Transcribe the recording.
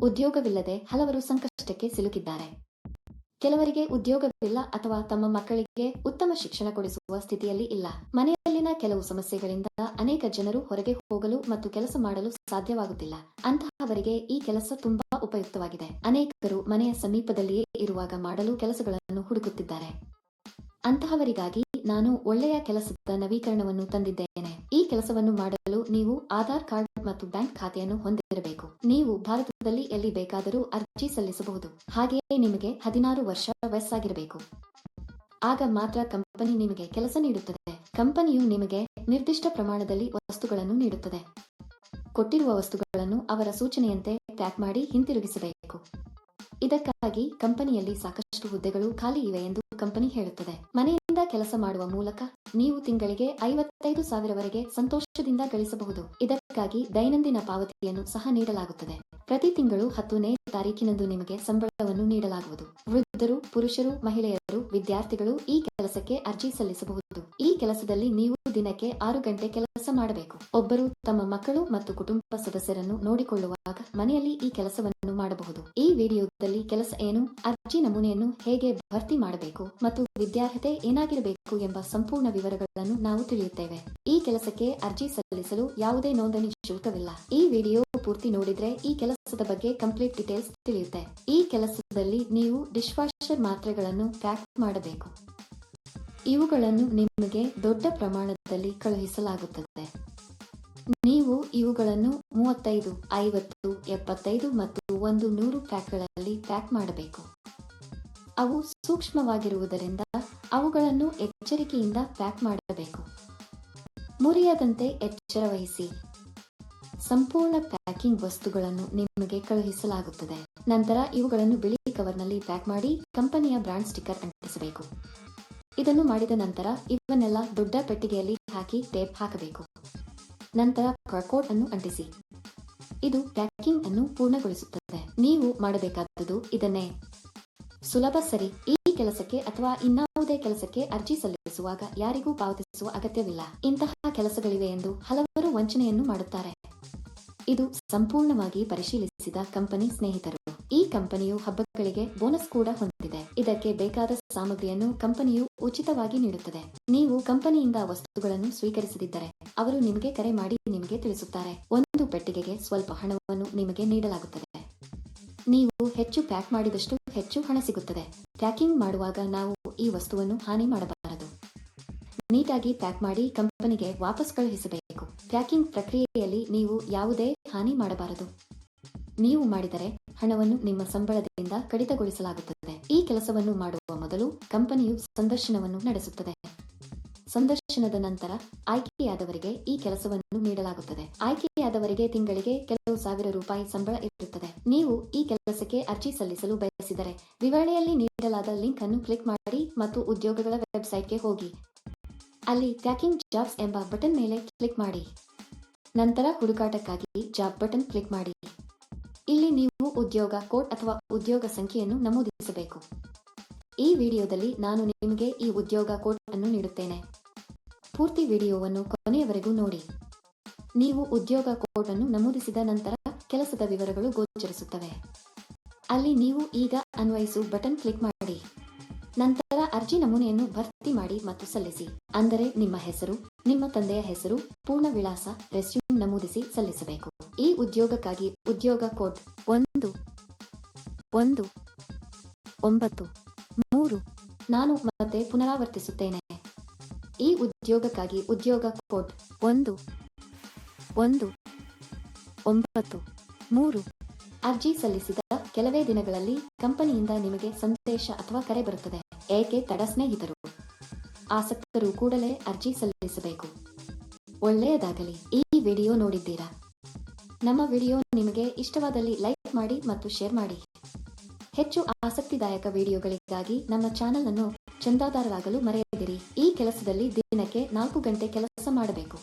ಉದ್ಯೋಗವಿಲ್ಲದೆ ಹಲವರು ಸಂಕಷ್ಟಕ್ಕೆ ಸಿಲುಕಿದ್ದಾರೆ. ಕೆಲವರಿಗೆ ಉದ್ಯೋಗವಿಲ್ಲ ಅಥವಾ ತಮ್ಮ ಮಕ್ಕಳಿಗೆ ಉತ್ತಮ ಶಿಕ್ಷಣ ಕೊಡಿಸುವ ಸ್ಥಿತಿಯಲ್ಲಿ ಇಲ್ಲ. ಮನೆಯಲ್ಲಿನ ಕೆಲವು ಸಮಸ್ಯೆಗಳಿಂದ ಅನೇಕ ಜನರು ಹೊರಗೆ ಹೋಗಲು ಮತ್ತು ಕೆಲಸ ಮಾಡಲು ಸಾಧ್ಯವಾಗುತ್ತಿಲ್ಲ. ಅಂತಹವರಿಗೆ ಈ ಕೆಲಸ ತುಂಬಾ ಉಪಯುಕ್ತವಾಗಿದೆ. ಅನೇಕರು ಮನೆಯ ಸಮೀಪದಲ್ಲಿಯೇ ಇರುವಾಗ ಮಾಡಲು ಕೆಲಸಗಳನ್ನು ಹುಡುಕುತ್ತಿದ್ದಾರೆ. ಅಂತಹವರಿಗಾಗಿ ನಾನು ಒಳ್ಳೆಯ ಕೆಲಸದ ನವೀಕರಣವನ್ನು ತಂದಿದ್ದೇನೆ. ಈ ಕೆಲಸವನ್ನು ಮಾಡಲು ನೀವು ಆಧಾರ್ ಕಾರ್ಡ್ ಮತ್ತು ಬ್ಯಾಂಕ್ ಖಾತೆಯನ್ನು ಹೊಂದಿರಬೇಕು. ನೀವು ಭಾರತದಲ್ಲಿ ಎಲ್ಲಿ ಬೇಕಾದರೂ ಅರ್ಜಿ ಸಲ್ಲಿಸಬಹುದು. ಹಾಗೆಯೇ ನಿಮಗೆ 16 ವರ್ಷ ವಯಸ್ಸಾಗಿರಬೇಕು. ಆಗ ಮಾತ್ರ ಕಂಪನಿ ನಿಮಗೆ ಕೆಲಸ ನೀಡುತ್ತದೆ. ಕಂಪನಿಯು ನಿಮಗೆ ನಿರ್ದಿಷ್ಟ ಪ್ರಮಾಣದಲ್ಲಿ ವಸ್ತುಗಳನ್ನು ನೀಡುತ್ತದೆ. ಕೊಟ್ಟಿರುವ ವಸ್ತುಗಳನ್ನು ಅವರ ಸೂಚನೆಯಂತೆ ಪ್ಯಾಕ್ ಮಾಡಿ ಹಿಂತಿರುಗಿಸಬೇಕು. ಇದಕ್ಕಾಗಿ ಕಂಪನಿಯಲ್ಲಿ ಸಾಕಷ್ಟು ಹುದ್ದೆಗಳು ಖಾಲಿ ಇವೆ ಎಂದು ಕಂಪನಿ ಹೇಳುತ್ತದೆ. ಮನೆಯಿಂದ ಕೆಲಸ ಮಾಡುವ ಮೂಲಕ ನೀವು ತಿಂಗಳಿಗೆ 55,000ವರೆಗೆ ಸಂತೋಷದಿಂದ ಗಳಿಸಬಹುದು. ಇದಕ್ಕಾಗಿ ದೈನಂದಿನ ಪಾವತಿಯನ್ನು ಸಹ ನೀಡಲಾಗುತ್ತದೆ. ಪ್ರತಿ ತಿಂಗಳು 10ನೇ ತಾರೀಕಿನಂದು ನಿಮಗೆ ಸಂಬಳವನ್ನು ನೀಡಲಾಗುವುದು. ವೃದ್ಧರು, ಪುರುಷರು, ಮಹಿಳೆಯರು, ವಿದ್ಯಾರ್ಥಿಗಳು ಈ ಕೆಲಸಕ್ಕೆ ಅರ್ಜಿ ಸಲ್ಲಿಸಬಹುದು. ಈ ಕೆಲಸದಲ್ಲಿ ನೀವು ದಿನಕ್ಕೆ 6 ಗಂಟೆ ಕೆಲಸ ಮಾಡಬೇಕು. ಒಬ್ಬರು ತಮ್ಮ ಮಕ್ಕಳು ಮತ್ತು ಕುಟುಂಬ ಸದಸ್ಯರನ್ನು ನೋಡಿಕೊಳ್ಳುವಾಗ ಮನೆಯಲ್ಲಿ ಈ ಕೆಲಸವನ್ನು ಮಾಡಬಹುದು. ಈ ವಿಡಿಯೋದಲ್ಲಿ ಕೆಲಸ ಏನು, ಅರ್ಜಿ ನಮೂನೆಯನ್ನು ಹೇಗೆ ಭರ್ತಿ ಮಾಡಬೇಕು ಮತ್ತು ವಿದ್ಯಾರ್ಹತೆ ಏನಾಗಿರಬೇಕು ಎಂಬ ಸಂಪೂರ್ಣ ವಿವರಗಳನ್ನು ನಾವು ತಿಳಿಯುತ್ತೇವೆ. ಈ ಕೆಲಸಕ್ಕೆ ಅರ್ಜಿ ಸಲ್ಲಿಸಲು ಯಾವುದೇ ನೋಂದಣಿ ಶುಲ್ಕವಿಲ್ಲ. ಈ ವಿಡಿಯೋ ಪೂರ್ತಿ ನೋಡಿದ್ರೆ ಈ ಕೆಲಸದ ಬಗ್ಗೆ ಕಂಪ್ಲೀಟ್ ಡೀಟೇಲ್ಸ್ ತಿಳಿಯುತ್ತೆ. ಈ ಕೆಲಸದಲ್ಲಿ ನೀವು ಡಿಶ್ ವಾಷರ್ ಮಾತ್ರೆಗಳನ್ನು ಪ್ಯಾಕ್ ಮಾಡಬೇಕು. ಇವುಗಳನ್ನು ನಿಮಗೆ ದೊಡ್ಡ ಪ್ರಮಾಣದಲ್ಲಿ ಕಳುಹಿಸಲಾಗುತ್ತದೆ. ನೀವು ಇವುಗಳನ್ನು 35, 50, 75 ಮತ್ತು 100 ಪ್ಯಾಕ್ಗಳಲ್ಲಿ ಪ್ಯಾಕ್ ಮಾಡಬೇಕು. ಅವು ಸೂಕ್ಷ್ಮವಾಗಿರುವುದರಿಂದ ಅವುಗಳನ್ನು ಎಚ್ಚರಿಕೆಯಿಂದ ಪ್ಯಾಕ್ ಮಾಡಬೇಕು. ಮುರಿಯದಂತೆ ಎಚ್ಚರ ವಹಿಸಿ. ಸಂಪೂರ್ಣ ಪ್ಯಾಕಿಂಗ್ ವಸ್ತುಗಳನ್ನು ನಿಮಗೆ ಕಳುಹಿಸಲಾಗುತ್ತದೆ. ನಂತರ ಇವುಗಳನ್ನು ಬಿಳಿ ಕವರ್ನಲ್ಲಿ ಪ್ಯಾಕ್ ಮಾಡಿ ಕಂಪನಿಯ ಬ್ರಾಂಡ್ ಸ್ಟಿಕ್ಕರ್ ಅಂಟಿಸಬೇಕು. ಇದನ್ನು ಮಾಡಿದ ನಂತರ ಇವನ್ನೆಲ್ಲ ದೊಡ್ಡ ಪೆಟ್ಟಿಗೆಯಲ್ಲಿ ಹಾಕಿ ಟೇಪ್ ಹಾಕಬೇಕು. ನಂತರ ಬಾರ್ಕೋಡ್ ಅನ್ನು ಅಂಟಿಸಿ. ಇದು ಪ್ಯಾಕಿಂಗ್ ಅನ್ನು ಪೂರ್ಣಗೊಳಿಸುತ್ತದೆ. ನೀವು ಮಾಡಬೇಕಾದುದು ಇದನ್ನೇ. ಸುಲಭ, ಸರಿ? ಈ ಕೆಲಸಕ್ಕೆ ಅಥವಾ ಇನ್ನಾವುದೇ ಕೆಲಸಕ್ಕೆ ಅರ್ಜಿ ಸಲ್ಲಿಸುವಾಗ ಯಾರಿಗೂ ಪಾವತಿಸುವ ಅಗತ್ಯವಿಲ್ಲ. ಇಂತಹ ಕೆಲಸಗಳಿವೆ ಎಂದು ಹಲವರು ವಂಚನೆಯನ್ನು ಮಾಡುತ್ತಾರೆ. ಇದು ಸಂಪೂರ್ಣವಾಗಿ ಪರಿಶೀಲಿಸಿದ ಕಂಪನಿ ಸ್ನೇಹಿತರು. ಈ ಕಂಪನಿಯು ಹಬ್ಬಗಳಿಗೆ ಬೋನಸ್ ಕೂಡ ಹೊಂದಿದೆ. ಇದಕ್ಕೆ ಬೇಕಾದ ಸಾಮಗ್ರಿಯನ್ನು ಕಂಪನಿಯು ಉಚಿತವಾಗಿ ನೀಡುತ್ತದೆ. ನೀವು ಕಂಪನಿಯಿಂದ ವಸ್ತುಗಳನ್ನು ಸ್ವೀಕರಿಸದಿದ್ದರೆ ಅವರು ನಿಮಗೆ ಕರೆ ಮಾಡಿ ನಿಮಗೆ ತಿಳಿಸುತ್ತಾರೆ. ಒಂದು ಪೆಟ್ಟಿಗೆಗೆ ಸ್ವಲ್ಪ ಹಣವನ್ನು ನಿಮಗೆ ನೀಡಲಾಗುತ್ತದೆ. ನೀವು ಹೆಚ್ಚು ಪ್ಯಾಕ್ ಮಾಡಿದಷ್ಟು ಹೆಚ್ಚು ಹಣ ಸಿಗುತ್ತದೆ. ಪ್ಯಾಕಿಂಗ್ ಮಾಡುವಾಗ ನಾವು ಈ ವಸ್ತುವನ್ನು ಹಾನಿ ಮಾಡಬಾರದು. ನೀಟಾಗಿ ಪ್ಯಾಕ್ ಮಾಡಿ ಕಂಪನಿಗೆ ವಾಪಸ್ ಕಳುಹಿಸಬೇಕು. ಪ್ಯಾಕಿಂಗ್ ಪ್ರಕ್ರಿಯೆಯಲ್ಲಿ ನೀವು ಯಾವುದೇ ಹಾನಿ ಮಾಡಬಾರದು. ನೀವು ಮಾಡಿದರೆ ಹಣವನ್ನು ನಿಮ್ಮ ಸಂಬಳದಿಂದ ಕಡಿತಗೊಳಿಸಲಾಗುತ್ತದೆ. ಈ ಕೆಲಸವನ್ನು ಮಾಡುವ ಮೊದಲು ಕಂಪನಿಯು ಸಂದರ್ಶನವನ್ನು ನಡೆಸುತ್ತದೆ. ಸಂದರ್ಶನದ ನಂತರ ಆಯ್ಕೆಯಾದವರಿಗೆ ಈ ಕೆಲಸವನ್ನು ನೀಡಲಾಗುತ್ತದೆ. ಆಯ್ಕೆಯಾದವರಿಗೆ ತಿಂಗಳಿಗೆ ಕೆಲವು ಸಾವಿರ ರೂಪಾಯಿ ಸಂಬಳ ಇರುತ್ತದೆ. ನೀವು ಈ ಕೆಲಸಕ್ಕೆ ಅರ್ಜಿ ಸಲ್ಲಿಸಲು ಬಯಸಿದರೆ ವಿವರಣೆಯಲ್ಲಿ ನೀಡಲಾದ ಲಿಂಕ್ ಅನ್ನು ಕ್ಲಿಕ್ ಮಾಡಿ ಮತ್ತು ಉದ್ಯೋಗಗಳ ವೆಬ್ಸೈಟ್ಗೆ ಹೋಗಿ. ಅಲ್ಲಿ ಪ್ಯಾಕಿಂಗ್ ಜಾಬ್ಸ್ ಎಂಬ ಬಟನ್ ಮೇಲೆ ಕ್ಲಿಕ್ ಮಾಡಿ. ನಂತರ ಹುಡುಕಾಟಕ್ಕಾಗಿ ಜಾಬ್ ಬಟನ್ ಕ್ಲಿಕ್ ಮಾಡಿ. ಇಲ್ಲಿ ನೀವು ಉದ್ಯೋಗ ಕೋಡ್ ಅಥವಾ ಉದ್ಯೋಗ ಸಂಖ್ಯೆಯನ್ನು ನಮೂದಿಸಬೇಕು. ಈ ವಿಡಿಯೋದಲ್ಲಿ ನಾನು ನಿಮಗೆ ಈ ಉದ್ಯೋಗ ಕೋಡ್ ಅನ್ನು ನೀಡುತ್ತೇನೆ. ಪೂರ್ತಿ ವಿಡಿಯೋವನ್ನು ಕೊನೆಯವರೆಗೂ ನೋಡಿ. ನೀವು ಉದ್ಯೋಗ ಕೋಡ್ ಅನ್ನು ನಮೂದಿಸಿದ ನಂತರ ಕೆಲಸದ ವಿವರಗಳು ಗೋಚರಿಸುತ್ತವೆ. ಅಲ್ಲಿ ನೀವು ಈಗ ಅನ್ವಯಿಸು ಬಟನ್ ಕ್ಲಿಕ್ ಮಾಡಿ. ನಂತರ ಅರ್ಜಿ ನಮೂನೆಯನ್ನು ಭರ್ತಿ ಮಾಡಿ ಮತ್ತು ಸಲ್ಲಿಸಿ. ಅಂದರೆ ನಿಮ್ಮ ಹೆಸರು, ನಿಮ್ಮ ತಂದೆಯ ಹೆಸರು, ಪೂರ್ಣ ವಿಳಾಸ, ರೆಸ್ಯೂಮ್ ನಮೂದಿಸಿ ಸಲ್ಲಿಸಬೇಕು. ಈ ಉದ್ಯೋಗಕ್ಕಾಗಿ ಉದ್ಯೋಗ ಕೋಡ್ 1193. ನಾನು ಮತ್ತೆ ಪುನರಾವರ್ತಿಸುತ್ತೇನೆ. ಈ ಉದ್ಯೋಗಕ್ಕಾಗಿ ಉದ್ಯೋಗ ಕೋಡ್ 1193. ಅರ್ಜಿ ಸಲ್ಲಿಸಿದ ಕೆಲವೇ ದಿನಗಳಲ್ಲಿ ಕಂಪನಿಯಿಂದ ನಿಮಗೆ ಸಂದೇಶ ಅಥವಾ ಕರೆ ಬರುತ್ತದೆ. ಏಕೆ ತಡ ಸ್ನೇಹಿತರು? ಆಸಕ್ತರು ಕೂಡಲೇ ಅರ್ಜಿ ಸಲ್ಲಿಸಬೇಕು. ಒಳ್ಳೆಯದಾಗಲಿ. ಈ ವಿಡಿಯೋ ನೋಡಿದ್ದೀರಾ? ನಮ್ಮ ವಿಡಿಯೋ ನಿಮಗೆ ಇಷ್ಟವಾದಲ್ಲಿ ಲೈಕ್ ಮಾಡಿ ಮತ್ತು ಶೇರ್ ಮಾಡಿ. ಹೆಚ್ಚು ಆಸಕ್ತಿದಾಯಕ ವಿಡಿಯೋಗಳಿಗಾಗಿ ನಮ್ಮ ಚಾನೆಲ್ ಅನ್ನು ಚಂದಾದಾರರಾಗಲು ಮರೆಯದಿರಿ. ಈ ಕೆಲಸದಲ್ಲಿ ದಿನಕ್ಕೆ 4 ಗಂಟೆ ಕೆಲಸ ಮಾಡಬೇಕು.